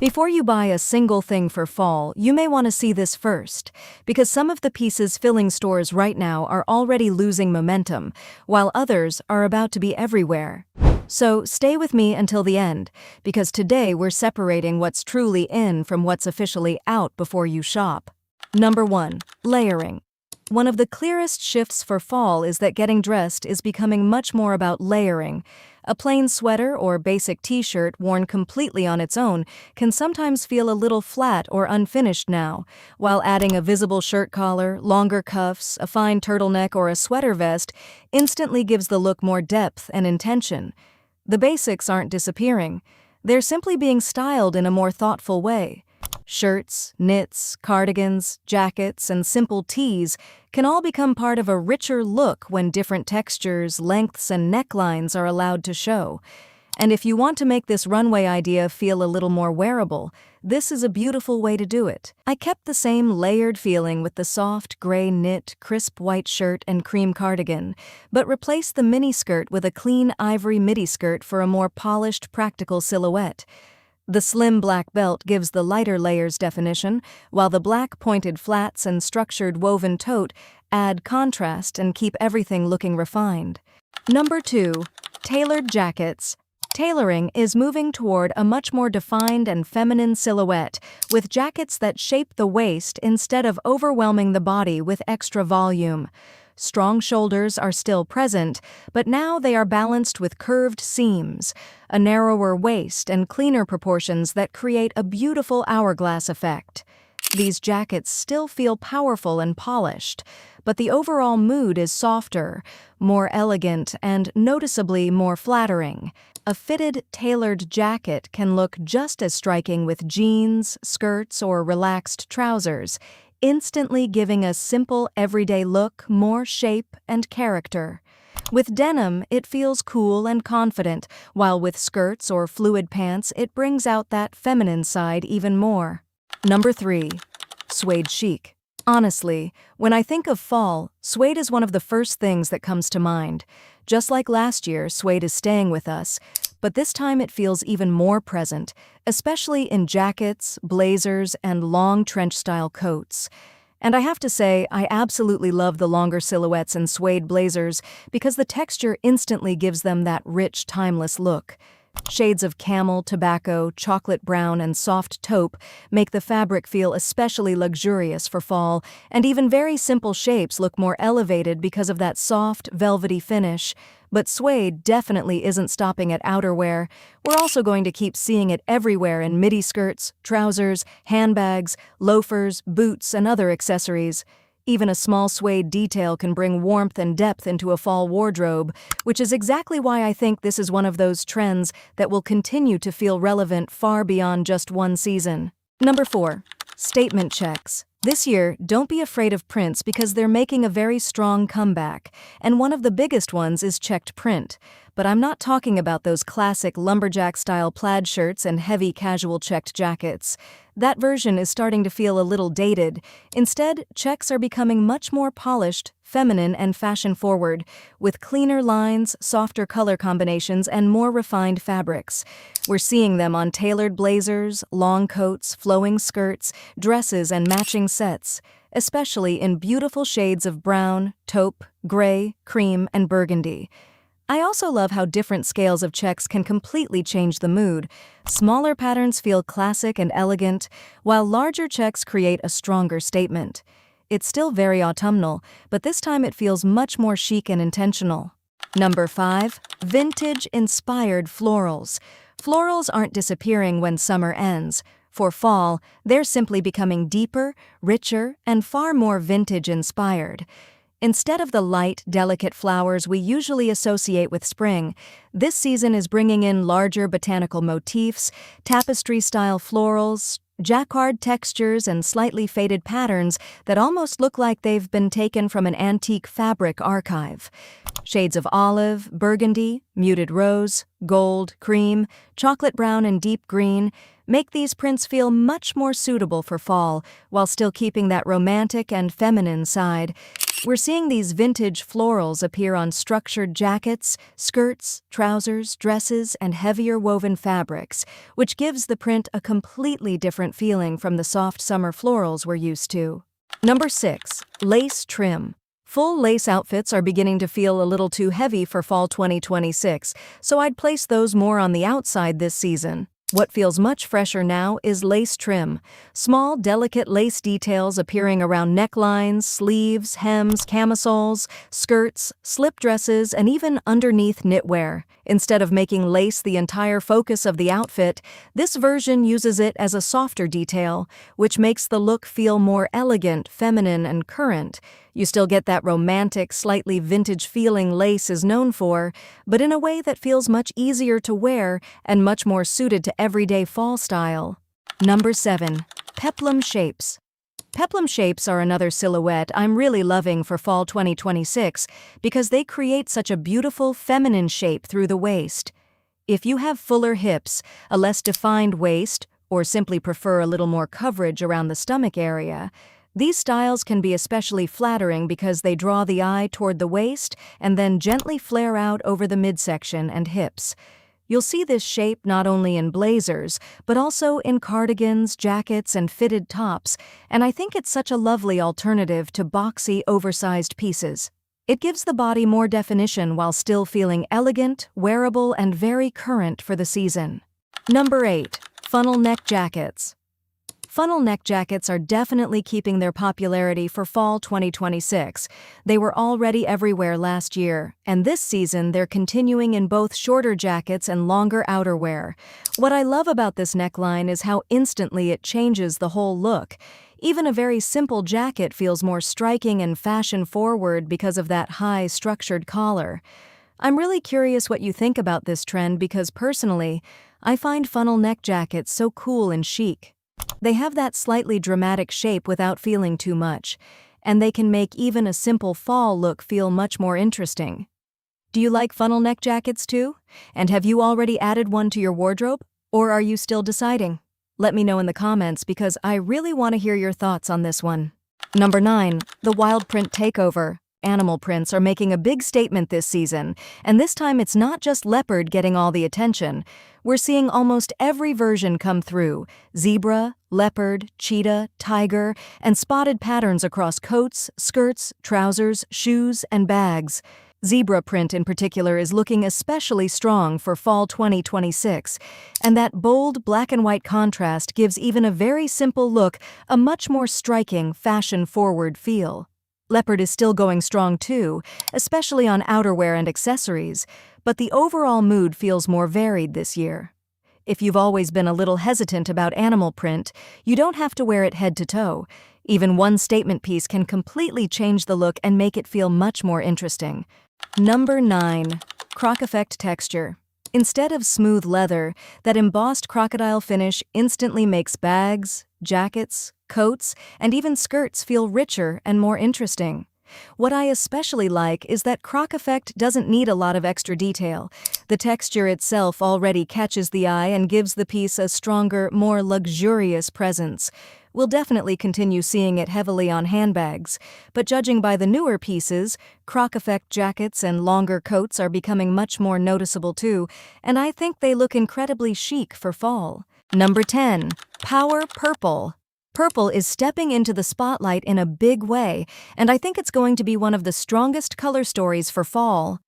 Before you buy a single thing for fall, you may want to see this first, because some of the pieces filling stores right now are already losing momentum, while others are about to be everywhere. So stay with me until the end, because today we're separating what's truly in from what's officially out before you shop. Number 1. Layering. One of the clearest shifts for fall is that getting dressed is becoming much more about layering. A plain sweater or basic t-shirt worn completely on its own can sometimes feel a little flat or unfinished now, while adding a visible shirt collar, longer cuffs, a fine turtleneck, or a sweater vest instantly gives the look more depth and intention. The basics aren't disappearing. They're simply being styled in a more thoughtful way. Shirts, knits, cardigans, jackets, and simple tees can all become part of a richer look when different textures, lengths, and necklines are allowed to show. And if you want to make this runway idea feel a little more wearable, this is a beautiful way to do it. I kept the same layered feeling with the soft, gray knit, crisp white shirt and cream cardigan, but replaced the miniskirt with a clean ivory midi skirt for a more polished, practical silhouette. The slim black belt gives the lighter layers definition, while the black pointed flats and structured woven tote add contrast and keep everything looking refined. Number 2. Tailored jackets. Tailoring is moving toward a much more defined and feminine silhouette, with jackets that shape the waist instead of overwhelming the body with extra volume. Strong shoulders are still present, but now they are balanced with curved seams, a narrower waist, and cleaner proportions that create a beautiful hourglass effect. These jackets still feel powerful and polished, but the overall mood is softer, more elegant, and noticeably more flattering. A fitted, tailored jacket can look just as striking with jeans, skirts, or relaxed trousers, instantly giving a simple, everyday look more shape and character. With denim, it feels cool and confident, while with skirts or fluid pants, it brings out that feminine side even more. Number 3. Suede chic. Honestly, when I think of fall, suede is one of the first things that comes to mind. Just like last year, suede is staying with us, but this time it feels even more present, especially in jackets, blazers, and long trench-style coats. And I have to say, I absolutely love the longer silhouettes in suede blazers because the texture instantly gives them that rich, timeless look. Shades of camel, tobacco, chocolate brown, and soft taupe make the fabric feel especially luxurious for fall, and even very simple shapes look more elevated because of that soft, velvety finish. But suede definitely isn't stopping at outerwear. We're also going to keep seeing it everywhere in midi skirts, trousers, handbags, loafers, boots, and other accessories. Even a small suede detail can bring warmth and depth into a fall wardrobe, which is exactly why I think this is one of those trends that will continue to feel relevant far beyond just one season. Number 4. Statement checks. This year, don't be afraid of prints because they're making a very strong comeback, and one of the biggest ones is checked print. But I'm not talking about those classic lumberjack-style plaid shirts and heavy casual checked jackets. That version is starting to feel a little dated. Instead, checks are becoming much more polished, feminine, and fashion-forward, with cleaner lines, softer color combinations, and more refined fabrics. We're seeing them on tailored blazers, long coats, flowing skirts, dresses, and matching sets, especially in beautiful shades of brown, taupe, gray, cream, and burgundy. I also love how different scales of checks can completely change the mood. Smaller patterns feel classic and elegant, while larger checks create a stronger statement. It's still very autumnal, but this time it feels much more chic and intentional. Number 5. Vintage-inspired florals. Florals aren't disappearing when summer ends. For fall, they're simply becoming deeper, richer, and far more vintage-inspired. Instead of the light, delicate flowers we usually associate with spring, this season is bringing in larger botanical motifs, tapestry-style florals, jacquard textures, and slightly faded patterns that almost look like they've been taken from an antique fabric archive. Shades of olive, burgundy, muted rose, gold, cream, chocolate brown, and deep green make these prints feel much more suitable for fall while still keeping that romantic and feminine side. We're seeing these vintage florals appear on structured jackets, skirts, trousers, dresses, and heavier woven fabrics, which gives the print a completely different feeling from the soft summer florals we're used to. Number 6. Lace trim. Full lace outfits are beginning to feel a little too heavy for fall 2026, so I'd place those more on the outside this season. What feels much fresher now is lace trim. Small, delicate lace details appearing around necklines, sleeves, hems, camisoles, skirts, slip dresses, and even underneath knitwear. Instead of making lace the entire focus of the outfit, this version uses it as a softer detail, which makes the look feel more elegant, feminine, and current. You still get that romantic, slightly vintage feeling lace is known for, but in a way that feels much easier to wear and much more suited to everyday fall style. Number 7. Peplum shapes. Peplum shapes are another silhouette I'm really loving for fall 2026 because they create such a beautiful feminine shape through the waist. If you have fuller hips, a less defined waist, or simply prefer a little more coverage around the stomach area, these styles can be especially flattering because they draw the eye toward the waist and then gently flare out over the midsection and hips. You'll see this shape not only in blazers, but also in cardigans, jackets, and fitted tops, and I think it's such a lovely alternative to boxy, oversized pieces. It gives the body more definition while still feeling elegant, wearable, and very current for the season. Number 8. Funnel neck jackets. Funnel neck jackets are definitely keeping their popularity for fall 2026. They were already everywhere last year, and this season they're continuing in both shorter jackets and longer outerwear. What I love about this neckline is how instantly it changes the whole look. Even a very simple jacket feels more striking and fashion-forward because of that high, structured collar. I'm really curious what you think about this trend because personally, I find funnel neck jackets so cool and chic. They have that slightly dramatic shape without feeling too much, and they can make even a simple fall look feel much more interesting. Do you like funnel neck jackets too? And have you already added one to your wardrobe? Or are you still deciding? Let me know in the comments because I really want to hear your thoughts on this one. Number 9. The wild print takeover. Animal prints are making a big statement this season, and this time it's not just leopard getting all the attention. We're seeing almost every version come through: zebra, leopard, cheetah, tiger, and spotted patterns across coats, skirts, trousers, shoes, and bags. Zebra print in particular is looking especially strong for fall 2026, and that bold black and white contrast gives even a very simple look a much more striking, fashion-forward feel. Leopard is still going strong too, especially on outerwear and accessories, but the overall mood feels more varied this year. If you've always been a little hesitant about animal print, you don't have to wear it head to toe. Even one statement piece can completely change the look and make it feel much more interesting. Number 9. Croc effect texture. Instead of smooth leather, that embossed crocodile finish instantly makes bags, jackets, coats, and even skirts feel richer and more interesting. What I especially like is that croc effect doesn't need a lot of extra detail. The texture itself already catches the eye and gives the piece a stronger, more luxurious presence. We'll definitely continue seeing it heavily on handbags, but judging by the newer pieces, croc effect jackets and longer coats are becoming much more noticeable too, and I think they look incredibly chic for fall. Number 10. Power purple. Purple is stepping into the spotlight in a big way, and I think it's going to be one of the strongest color stories for fall.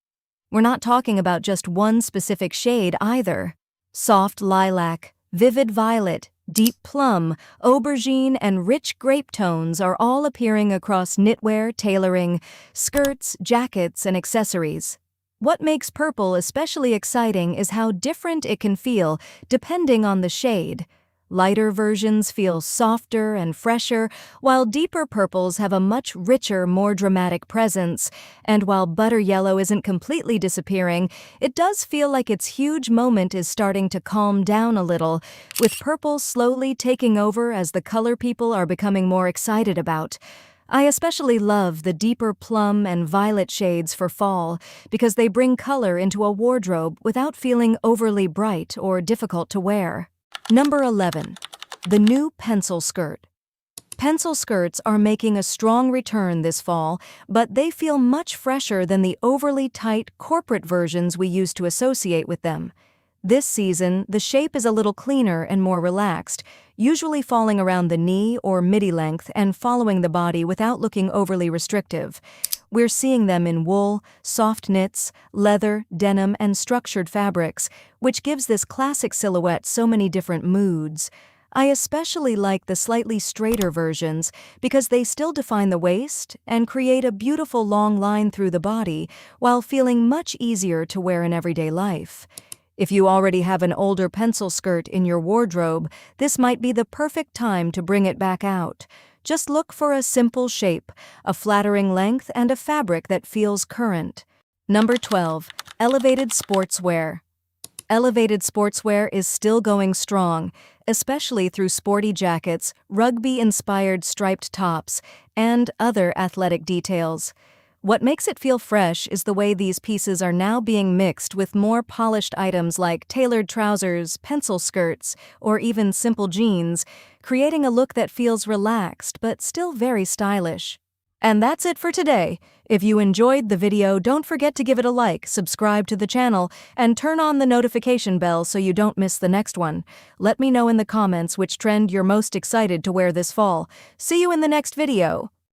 We're not talking about just one specific shade either. Soft lilac, vivid violet, deep plum, aubergine, and rich grape tones are all appearing across knitwear, tailoring, skirts, jackets, and accessories. What makes purple especially exciting is how different it can feel depending on the shade. Lighter versions feel softer and fresher, while deeper purples have a much richer, more dramatic presence. And while butter yellow isn't completely disappearing, it does feel like its huge moment is starting to calm down a little, with purple slowly taking over as the color people are becoming more excited about. I especially love the deeper plum and violet shades for fall because they bring color into a wardrobe without feeling overly bright or difficult to wear. Number 11. The new pencil skirt. Pencil skirts are making a strong return this fall, but they feel much fresher than the overly tight corporate versions we used to associate with them. This season, the shape is a little cleaner and more relaxed, usually falling around the knee or midi length and following the body without looking overly restrictive. We're seeing them in wool, soft knits, leather, denim, and structured fabrics, which gives this classic silhouette so many different moods. I especially like the slightly straighter versions because they still define the waist and create a beautiful long line through the body while feeling much easier to wear in everyday life. If you already have an older pencil skirt in your wardrobe, this might be the perfect time to bring it back out. Just look for a simple shape, a flattering length, and a fabric that feels current. Number 12. Elevated sportswear. Elevated sportswear is still going strong, especially through sporty jackets, rugby-inspired striped tops, and other athletic details. What makes it feel fresh is the way these pieces are now being mixed with more polished items like tailored trousers, pencil skirts, or even simple jeans, creating a look that feels relaxed but still very stylish. And that's it for today. If you enjoyed the video, don't forget to give it a like, subscribe to the channel, and turn on the notification bell so you don't miss the next one. Let me know in the comments which trend you're most excited to wear this fall. See you in the next video.